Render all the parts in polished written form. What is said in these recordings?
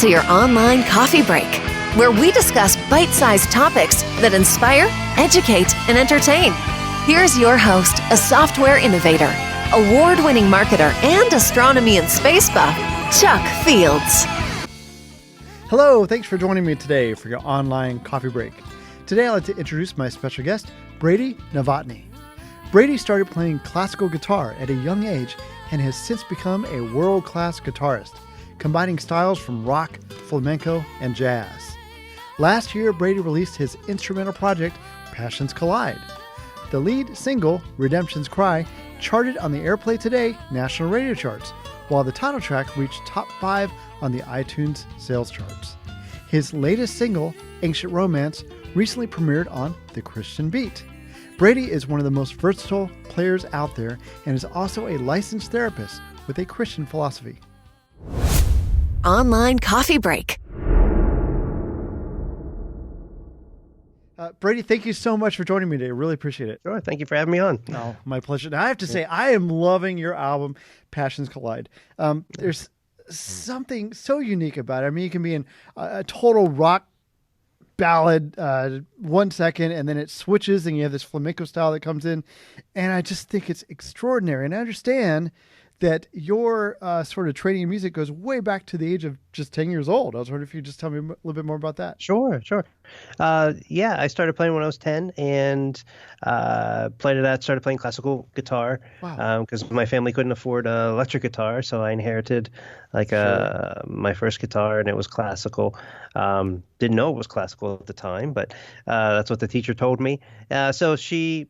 to your online coffee break, where we discuss bite-sized topics that inspire, educate, and entertain. Here's your host, a software innovator, award-winning marketer, and astronomy and space buff, Chuck Fields. Hello, thanks for joining me today for your online coffee break. Today I'd like to introduce my special guest, Brady Novotny. Brady started playing classical guitar at a young age and has since become a world-class guitarist, combining styles from rock, flamenco, and jazz. Last year, Brady released his instrumental project, Passions Collide. The lead single, Redemption's Cry, charted on the Airplay Today national radio charts, while the title track reached top 5 on the iTunes sales charts. His latest single, Ancient Romance, recently premiered on The Christian Beat. Brady is one of the most versatile players out there and is also a licensed therapist with a Christian philosophy. Online coffee break. Brady, thank you so much for joining me today. I really appreciate it. Sure. Thank you for having me on. Oh, my pleasure. Now, I have to say, I am loving your album, Passions Collide. There's something so unique about it. I mean, you can be in a total rock ballad 1 second, and then it switches, and you have this flamenco style that comes in, and I just think it's extraordinary. And I understand that your sort of training in music goes way back to the age of just 10 years old. I was wondering if you could just tell me a little bit more about that. Sure. Yeah, I started playing when I was 10 and started playing classical guitar. Wow. Because my family couldn't afford an electric guitar, so I inherited my first guitar, and it was classical. Didn't know it was classical at the time, but that's what the teacher told me. So she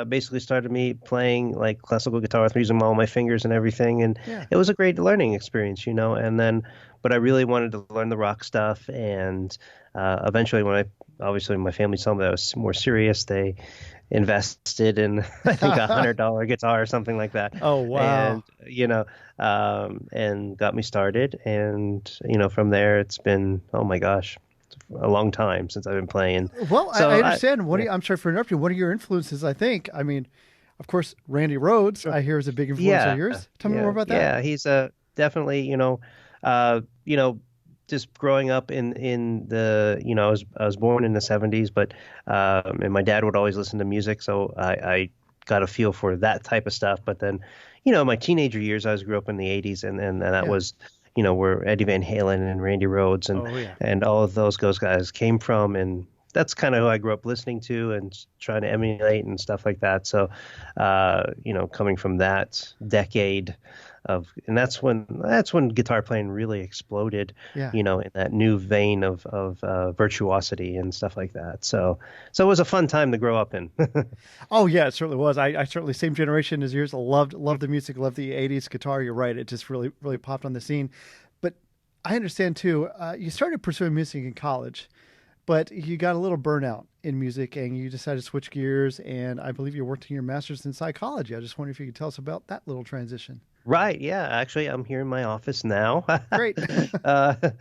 basically started me playing like classical guitar with using all my fingers and everything, and It was a great learning experience, and then but I really wanted to learn the rock stuff, and eventually when obviously my family saw that I was more serious, they invested in I think $100 guitar or something like that. Oh wow. And and got me started, and from there it's been, oh my gosh, a long time since I've been playing. Well, so I understand. I'm sorry for interrupting. What are your influences? I think, I mean, of course, Randy Rhoads, I hear, is a big influence of yours. Tell me more about that. Yeah, he's definitely, just growing up in the, I was born in the 70s, but and my dad would always listen to music, so I got a feel for that type of stuff. But then, my teenager years, I grew up in the 80s, and that was, where Eddie Van Halen and Randy Rhoads and all of those guys came from. And that's kind of who I grew up listening to and trying to emulate and stuff like that. So, coming from that decade and that's when guitar playing really exploded, in that new vein of virtuosity and stuff like that. So it was a fun time to grow up in. Oh yeah, it certainly was. I certainly, same generation as yours. I loved the music, loved the 80s guitar. You're right. It just really, really popped on the scene. But I understand too, you started pursuing music in college, but you got a little burnout in music and you decided to switch gears. And I believe you're working your master's in psychology. I just wonder if you could tell us about that little transition. Right. Yeah. Actually, I'm here in my office now. Great. But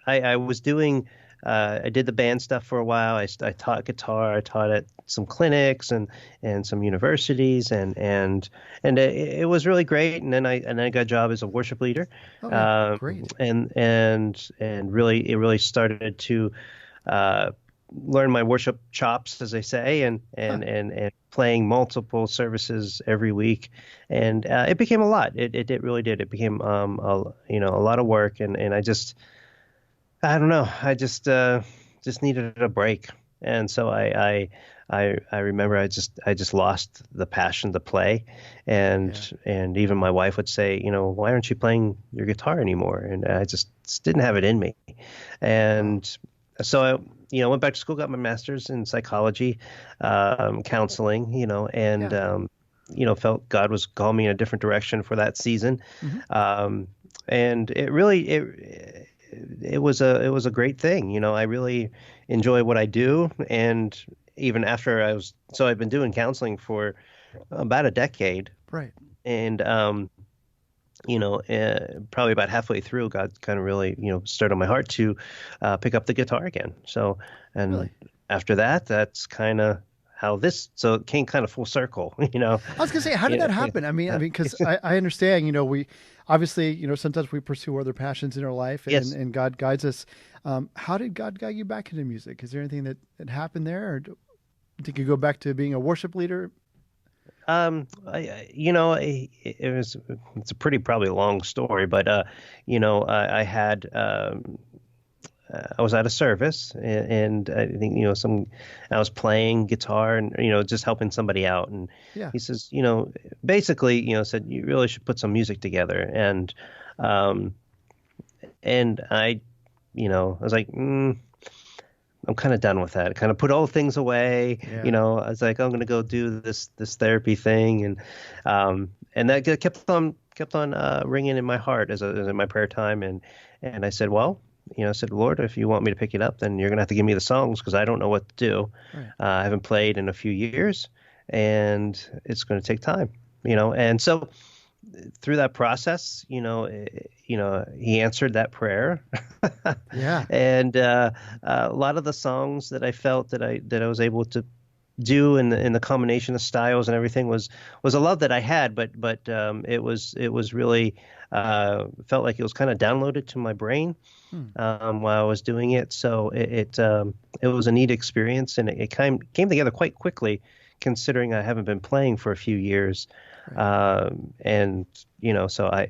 I was doing, I did the band stuff for a while. I taught guitar. I taught at some clinics and some universities, and it was really great. And then I got a job as a worship leader. Oh, great. And really, it really started to learn my worship chops, as they say, and playing multiple services every week, and it became a lot. It really did. It became a lot of work, and I don't know. I just needed a break, and so I remember I just lost the passion to play, and even my wife would say, why aren't you playing your guitar anymore? And I just didn't have it in me, and so I went back to school, got my master's in psychology, counseling, felt God was calling me in a different direction for that season. Mm-hmm. And it was a great thing. I really enjoy what I do. And even after I've been doing counseling for about a decade. Right. And, probably about halfway through, God kind of really, stirred on my heart to pick up the guitar again. So, and really? After that, that's kind of so it came kind of full circle, you know. I was gonna say, how did that happen? Because I understand, we obviously, sometimes we pursue other passions in our life, and, Yes. and God guides us. How did God guide you back into music? Is there anything that happened there, or did you go back to being a worship leader? It's a pretty probably long story, but I had I was at a service, and I think I was playing guitar and just helping somebody out, and Yeah. he says, basically, said you really should put some music together, and I was like, I'm kind of done with that. I kind of put all things away. Yeah. I was like, I'm going to go do this therapy thing, and that kept on ringing in my heart as in my prayer time, and I said, well, I said, Lord, if you want me to pick it up, then you're going to have to give me the songs, because I don't know what to do. Right. I haven't played in a few years, and it's going to take time. And so through that process, he answered that prayer. Yeah. And a lot of the songs that I felt that I was able to do in the combination of styles and everything was a love that I had, but it was really felt like it was kind of downloaded to my brain while I was doing it. So it was a neat experience, and it came together quite quickly, considering I haven't been playing for a few years. Right. And so I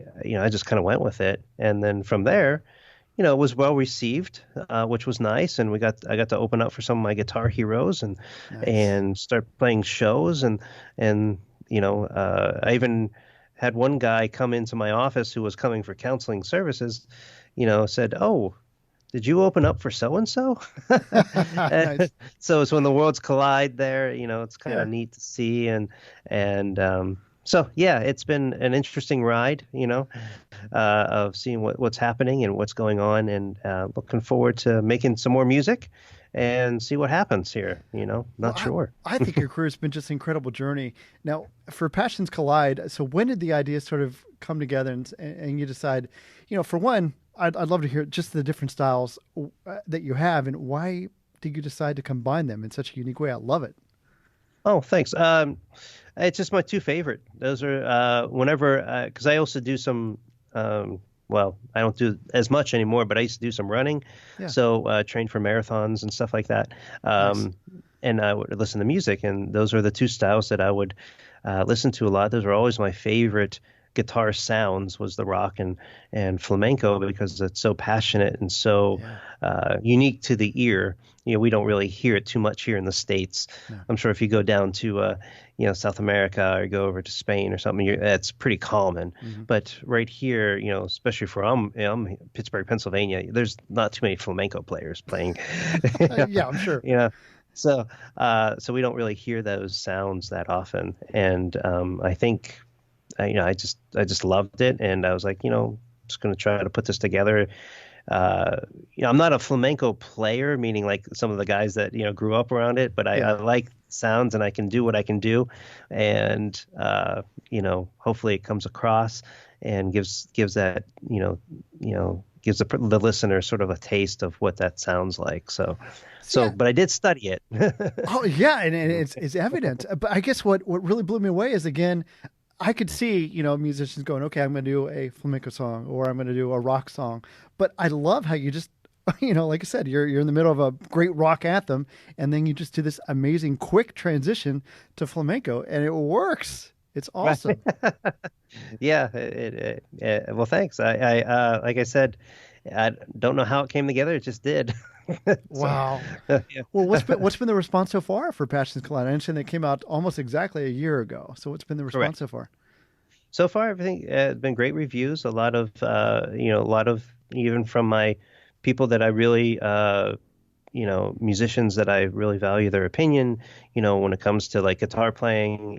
just kind of went with it, and then from there, it was well received, which was nice, and I got to open up for some of my guitar heroes and Nice. and start playing shows, and I even had one guy come into my office who was coming for counseling services, said, "Oh, did you open up for so and so?" Nice. So it's when the worlds collide there. It's kind of Yeah. neat to see, and so yeah, it's been an interesting ride, of seeing what's happening and what's going on, and looking forward to making some more music and see what happens here. Not Well, sure. I think your career has been just an incredible journey. Now, for Passions Collide, so when did the idea sort of come together, and you decide, for one, I'd love to hear just the different styles that you have, and why did you decide to combine them in such a unique way? I love it. Oh, thanks. It's just my two favorite. Those are whenever, because I also do some. Well, I don't do as much anymore, but I used to do some running. Yeah. So train for marathons and stuff like that. Nice. And I would listen to music, and those are the two styles that I would listen to a lot. Those were always my favorite guitar sounds, was the rock and flamenco, because it's so passionate and so unique to the ear. We don't really hear it too much here in the States. No. I'm sure if you go down to South America, or go over to Spain or something, it's pretty common. Mm-hmm. But right here, especially for I'm Pittsburgh, Pennsylvania, there's not too many flamenco players playing. Yeah, I'm sure. So we don't really hear those sounds that often, and I think. I just loved it, and I was like, just going to try to put this together. I'm not a flamenco player, meaning like some of the guys that grew up around it, but I like sounds, and I can do what I can do, and hopefully it comes across and gives that gives the listener sort of a taste of what that sounds like. So, but I did study it. Oh yeah, and it's evident. But I guess what really blew me away is, again, I could see, musicians going, okay, I'm going to do a flamenco song, or I'm going to do a rock song. But I love how you just, like I said, you're in the middle of a great rock anthem, and then you just do this amazing quick transition to flamenco, and it works. It's awesome. Yeah. Well, thanks. I like I said, I don't know how it came together. It just did. Wow. Yeah. Well, what's been the response so far for Passions Collide? I understand they came out almost exactly a year ago. So what's been the response Correct. so far? So far, everything has been great reviews. A lot of even from my people that I really, musicians that I really value their opinion. When it comes to like guitar playing,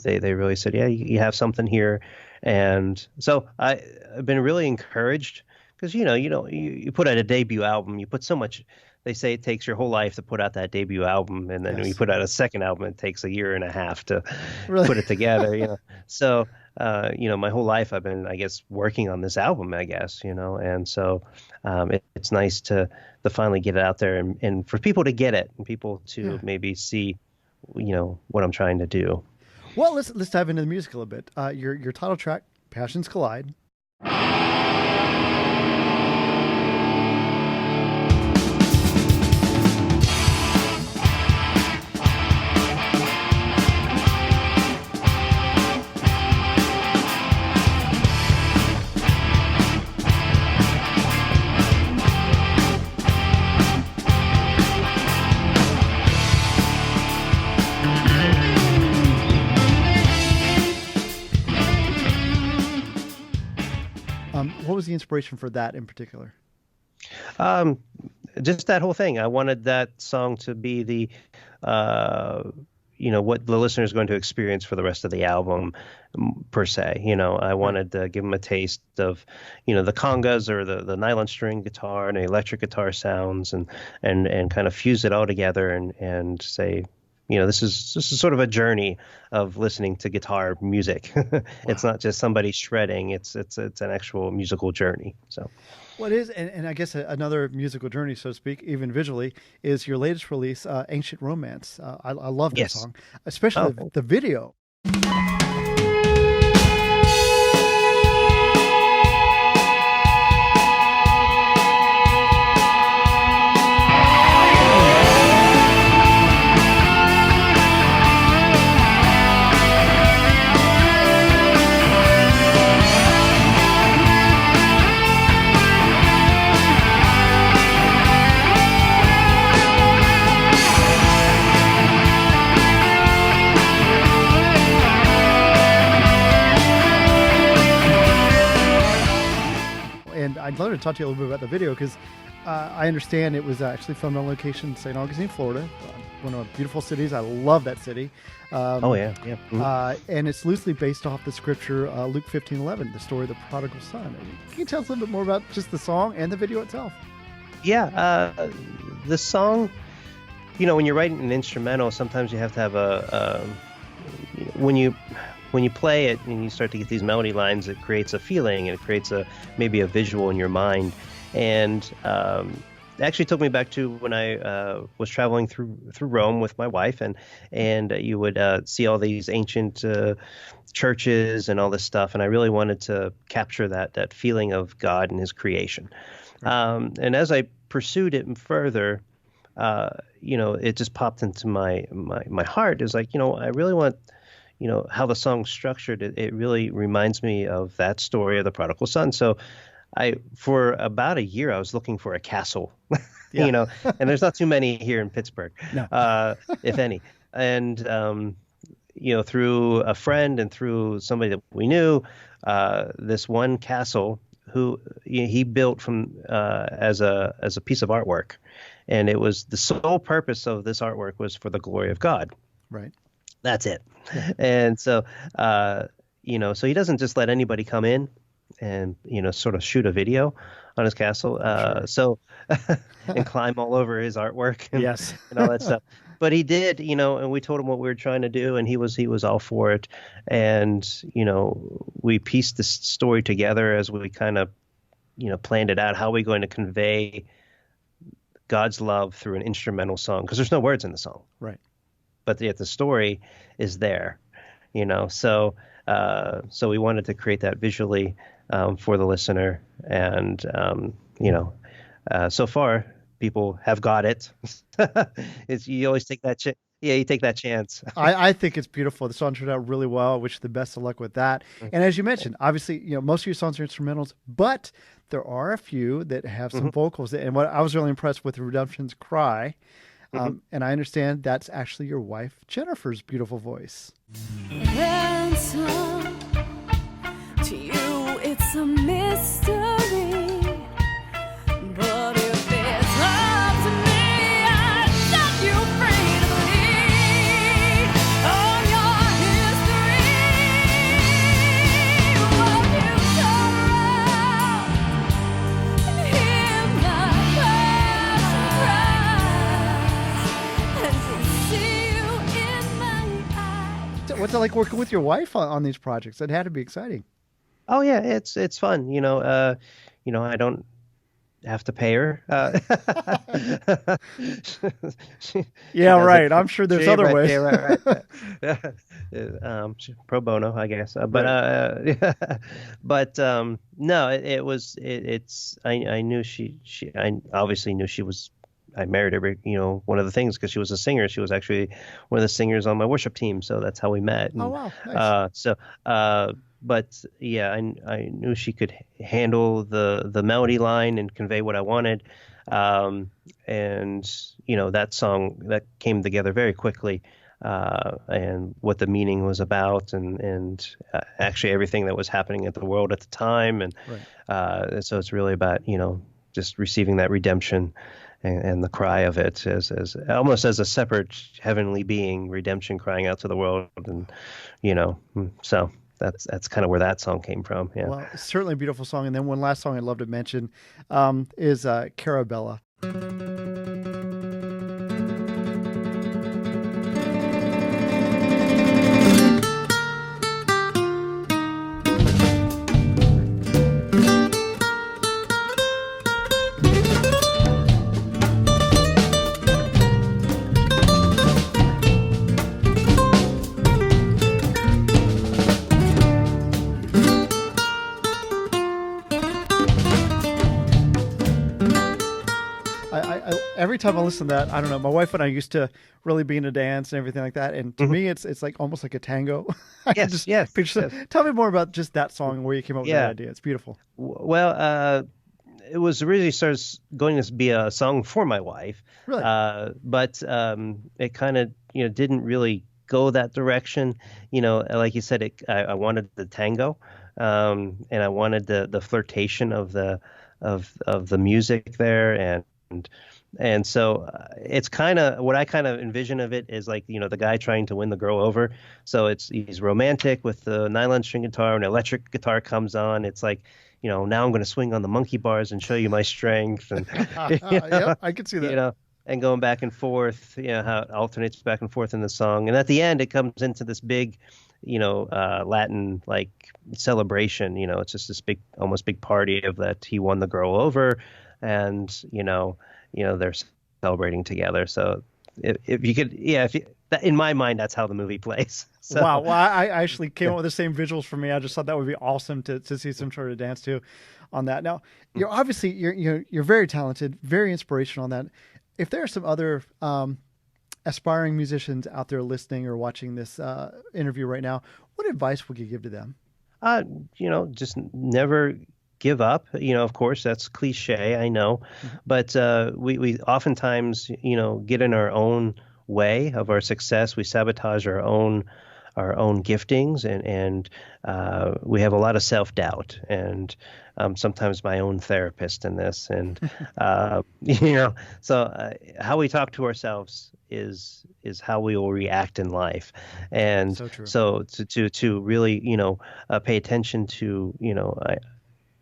they really said, yeah, you have something here, and so I've been really encouraged. Because you put out a debut album, you put so much. They say it takes your whole life to put out that debut album, and then when you put out a second album, it takes a year and a half to put it together. So my whole life I've been, I guess, working on this album, I guess, and so it's nice to finally get it out there, and for people to get it, and people to maybe see what I'm trying to do. Well, let's dive into the music a little bit. Your title track, Passions Collide. What was the inspiration for that in particular? Just that whole thing. I wanted that song to be the, what the listener is going to experience for the rest of the album, per se. I wanted to give them a taste of, the congas or the nylon string guitar and the electric guitar sounds, and kind of fuse it all together and say, this is sort of a journey of listening to guitar music. Wow. It's not just somebody shredding. It's an actual musical journey. So, what is, and I guess another musical journey, so to speak, even visually, is your latest release, Ancient Romance. I love that song, especially the video. I'd love to talk to you a little bit about the video, because I understand it was actually filmed on location in St. Augustine, Florida, one of the beautiful cities. I love that city. And it's loosely based off the scripture Luke 15:11, the story of the prodigal son. Can you tell us a little bit more about just the song and the video itself? Yeah, the song, when you're writing an instrumental, sometimes you have to have when you play it and you start to get these melody lines, it creates a feeling, and it creates maybe a visual in your mind. And it actually took me back to when I was traveling through Rome with my wife, and you would see all these ancient churches and all this stuff, and I really wanted to capture that feeling of God and His creation. And as I pursued it further, it just popped into my heart. It was like, I really want, how the song's structured. It really reminds me of that story of the prodigal son. So for about a year, I was looking for a castle, and there's not too many here in Pittsburgh, if any. And, through a friend and through somebody that we knew, this one castle who he built from as a piece of artwork. And it was the sole purpose of this artwork was for the glory of God. Right. That's it. And so, so he doesn't just let anybody come in and, sort of shoot a video on his castle. And climb all over his artwork and all that stuff. But he did, and we told him what we were trying to do, and he was all for it. And, we pieced this story together as we kind of, planned it out. How are we going to convey God's love through an instrumental song? Because there's no words in the song. Right. But yet the story is there, So we wanted to create that visually for the listener, and so far people have got it. You always take that chance. Yeah, you take that chance. I think it's beautiful. The song turned out really well. I wish you the best of luck with that. And as you mentioned, obviously, most of your songs are instrumentals, but there are a few that have some vocals. And what I was really impressed with, Redemption's Cry. And I understand that's actually your wife, Jennifer's beautiful voice. Ransom, to you it's a mystery, but if it's up to me, I'd set you free to lead on your history. Won't you turn around and hear my What's it like working with your wife on these projects? It had to be exciting. Oh yeah, it's fun. I don't have to pay her. She Yeah, does it right. I'm sure there's other right, ways. yeah, right. Pro bono, I guess. But but no, I knew I obviously knew she was. I married her, one of the things because she was a singer. She was actually one of the singers on my worship team, so that's how we met. Oh, And, wow. Nice. but yeah, I knew she could handle the melody line and convey what I wanted. And that song that came together very quickly, and what the meaning was about, and actually everything that was happening in the world at the time, and Right. so it's really about just receiving that redemption. And the cry of it as almost as a separate heavenly being, redemption crying out to the world, and so that's kind of where that song came from. Yeah. Well, it's certainly a beautiful song. And then one last song I'd love to mention is Cara Bella. Every time I listen to that, I don't know. My wife and I used to really be into dance and everything like that, and to me, it's like almost like a tango. I can just picture. Yes. Tell me more about just that song and where you came up with that idea. It's beautiful. Well, it was originally going to be a song for my wife, Really? but it kind of didn't really go that direction. Like you said, I wanted the tango, and I wanted the flirtation of the music there, and so it's kind of what I kind of envision of it is like the guy trying to win the girl over. So he's romantic with the nylon string guitar, and electric guitar comes on. It's like now I'm going to swing on the monkey bars and show you my strength, and Yep, I can see that. And going back and forth, how it alternates back and forth in the song, and at the end it comes into this big Latin like celebration. It's just this almost big party of that he won the girl over, and they're celebrating together. So if you could, in my mind, that's how the movie plays. So, wow. Well, I actually came up with the same visuals for me. I just thought that would be awesome to see some sort of dance to on that. Now, you're obviously you're very talented, very inspirational on that. If there are some other aspiring musicians out there listening or watching this interview right now, what advice would you give to them? Just never give up. Of course, that's cliche, I know, but we oftentimes, get in our own way of our success. We sabotage our own giftings, and we have a lot of self-doubt, and sometimes my own therapist in this, and so how we talk to ourselves is how we will react in life. And So true. so to really pay attention to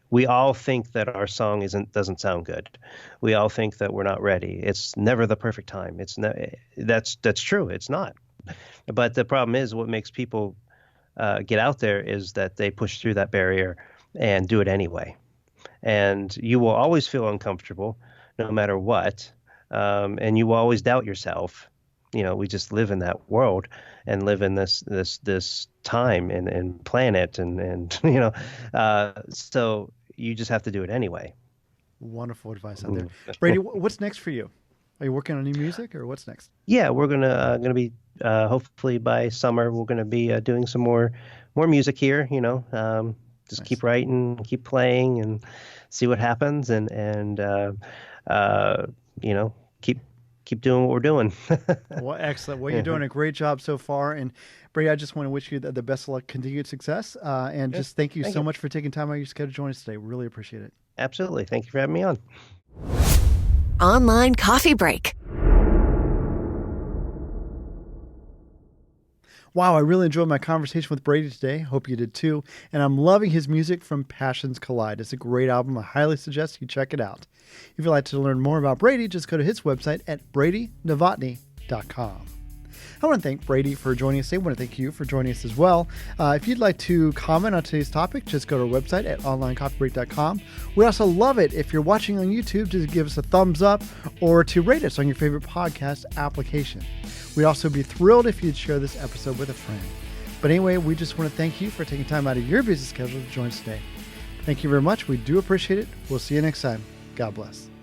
we all think that our song doesn't sound good. We all think that we're not ready. It's never the perfect time. That's true. It's not. But the problem is, what makes people get out there is that they push through that barrier and do it anyway. And you will always feel uncomfortable, no matter what. And you will always doubt yourself. We just live in that world and live in this time and planet, and so you just have to do it anyway. Wonderful advice out there. Brady, what's next for you? Are you working on new music, or what's next? Yeah, we're gonna be hopefully by summer we're gonna be doing some more music here. Just Nice. keep writing, keep playing, and see what happens, and keep doing what we're doing. Well, excellent. Well, you're doing a great job so far. And Brady, I just want to wish you the best of luck, continued success. And just thank you so much for taking time out of your schedule to join us today. Really appreciate it. Absolutely. Thank you for having me on. Online coffee break. Wow, I really enjoyed my conversation with Brady today. Hope you did too. And I'm loving his music from Passions Collide. It's a great album. I highly suggest you check it out. If you'd like to learn more about Brady, just go to his website at bradynovotny.com. I want to thank Brady for joining us today. I want to thank you for joining us as well. If you'd like to comment on today's topic, just go to our website at onlinecoffeebreak.com. We also love it if you're watching on YouTube to give us a thumbs up or to rate us on your favorite podcast application. We'd also be thrilled if you'd share this episode with a friend. But anyway, we just want to thank you for taking time out of your busy schedule to join us today. Thank you very much. We do appreciate it. We'll see you next time. God bless.